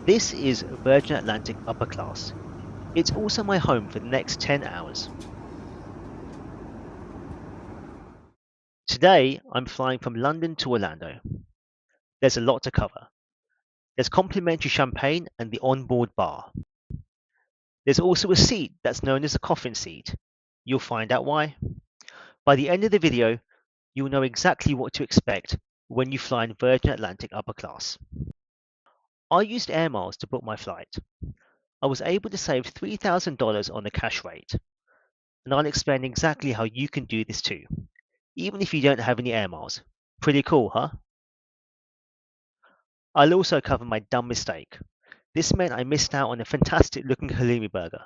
This is Virgin Atlantic Upper Class. It's also my home for the next 10 hours. Today, I'm flying from London to Orlando. There's a lot to cover. There's complimentary champagne and the onboard bar. There's also a seat that's known as a coffin seat. You'll find out why. By the end of the video, you'll know exactly what to expect when you fly in Virgin Atlantic Upper Class. I used air miles to book my flight. I was able to save $3,000 on the cash rate, and I'll explain exactly how you can do this too, even if you don't have any air miles. Pretty cool, huh? I'll also cover my dumb mistake. This meant I missed out on a fantastic looking halloumi burger.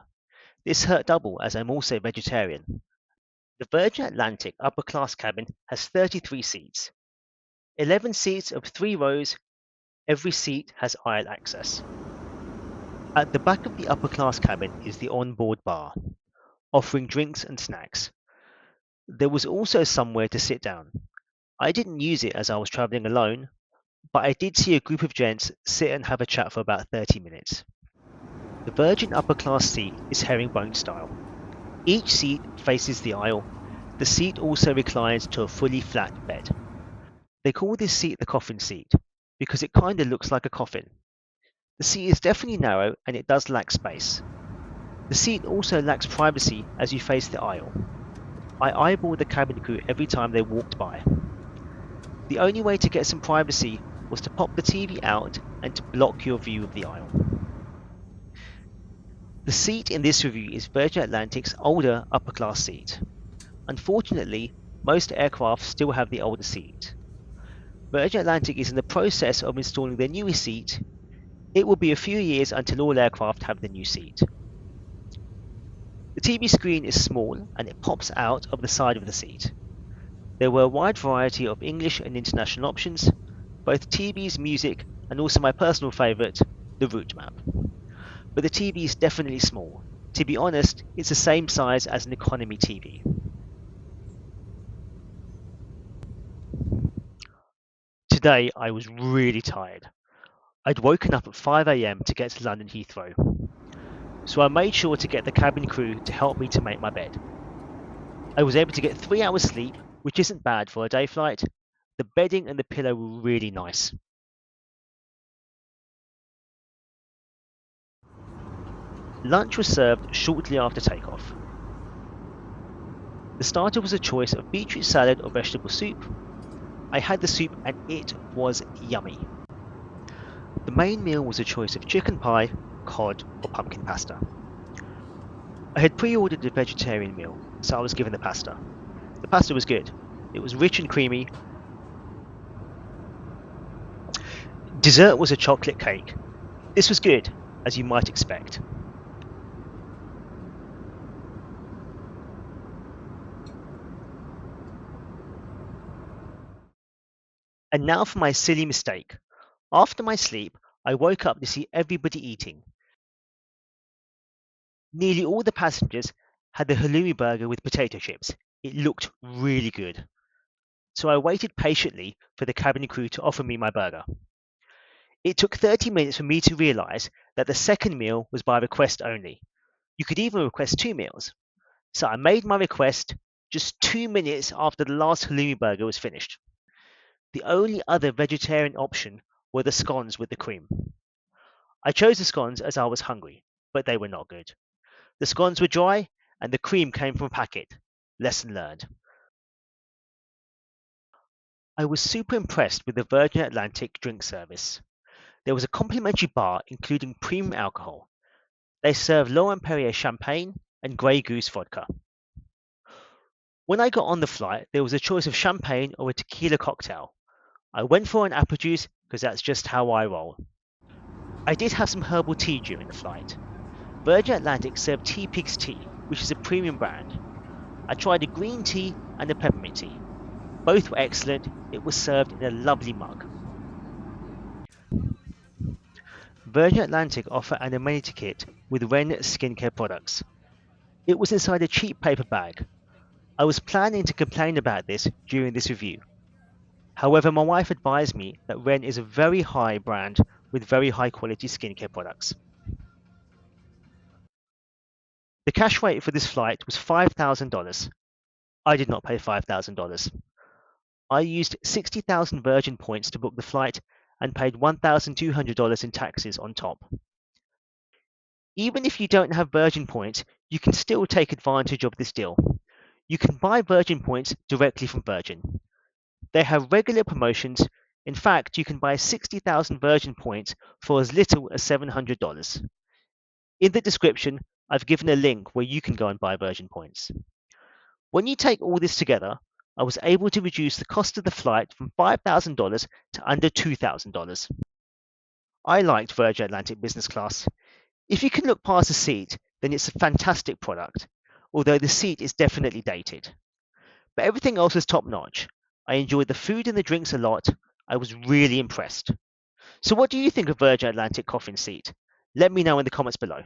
This hurt double as I'm also vegetarian. The Virgin Atlantic upper class cabin has 33 seats. 11 seats of 3 rows, every seat has aisle access. At the back of the upper class cabin is the onboard bar, offering drinks and snacks. There was also somewhere to sit down. I didn't use it as I was travelling alone, but I did see a group of gents sit and have a chat for about 30 minutes. The Virgin upper class seat is herringbone style. Each seat faces the aisle. The seat also reclines to a fully flat bed. They call this seat the coffin seat because it kinda looks like a coffin. The seat is definitely narrow and it does lack space. The seat also lacks privacy as you face the aisle. I eyeballed the cabin crew every time they walked by. The only way to get some privacy was to pop the TV out and to block your view of the aisle. The seat in this review is Virgin Atlantic's older upper class seat. Unfortunately, most aircraft still have the older seat. Virgin Atlantic is in the process of installing their newest seat. It will be a few years until all aircraft have the new seat. The TV screen is small and it pops out of the side of the seat. There were a wide variety of English and international options, both TVs, music, and also my personal favourite, the route map. But the TV is definitely small. To be honest, it's the same size as an economy TV. Today I was really tired. I'd woken up at 5 AM to get to London Heathrow. So I made sure to get the cabin crew to help me to make my bed. I was able to get 3 hours sleep, which isn't bad for a day flight. The bedding and the pillow were really nice. Lunch was served shortly after takeoff. The starter was a choice of beetroot salad or vegetable soup. I had the soup and it was yummy. The main meal was a choice of chicken pie, cod, or pumpkin pasta. I had pre-ordered a vegetarian meal, so I was given the pasta. The pasta was good. It was rich and creamy. Dessert was a chocolate cake. This was good, as you might expect. And now for my silly mistake. After my sleep, I woke up to see everybody eating. Nearly all the passengers had the halloumi burger with potato chips. It looked really good. So I waited patiently for the cabin crew to offer me my burger. It took 30 minutes for me to realise that the second meal was by request only. You could even request 2 meals. So I made my request just 2 minutes after the last halloumi burger was finished. The only other vegetarian option were the scones with the cream. I chose the scones as I was hungry, but they were not good. The scones were dry and the cream came from a packet. Lesson learned. I was super impressed with the Virgin Atlantic drink service. There was a complimentary bar including premium alcohol. They served Laurent Perrier champagne and Grey Goose vodka. When I got on the flight, there was a choice of champagne or a tequila cocktail. I went for an apple juice because that's just how I roll. I did have some herbal tea during the flight. Virgin Atlantic served Tea Pig's Tea, which is a premium brand. I tried a green tea and a peppermint tea. Both were excellent. It was served in a lovely mug. Virgin Atlantic offer an Amenity Kit with Ren skincare products. It was inside a cheap paper bag. I was planning to complain about this during this review. However, my wife advised me that Ren is a very high brand with very high quality skincare products. The cash rate for this flight was $5,000. I did not pay $5,000. I used 60,000 Virgin points to book the flight and paid $1,200 in taxes on top. Even if you don't have Virgin points, you can still take advantage of this deal. You can buy Virgin points directly from Virgin. They have regular promotions. In fact, you can buy 60,000 Virgin points for as little as $700. In the description, I've given a link where you can go and buy Virgin points. When you take all this together, I was able to reduce the cost of the flight from $5,000 to under $2,000. I liked Virgin Atlantic Business Class. If you can look past the seat, then it's a fantastic product, although the seat is definitely dated. But everything else was top notch. I enjoyed the food and the drinks a lot. I was really impressed. So what do you think of Virgin Atlantic coffin seat? Let me know in the comments below.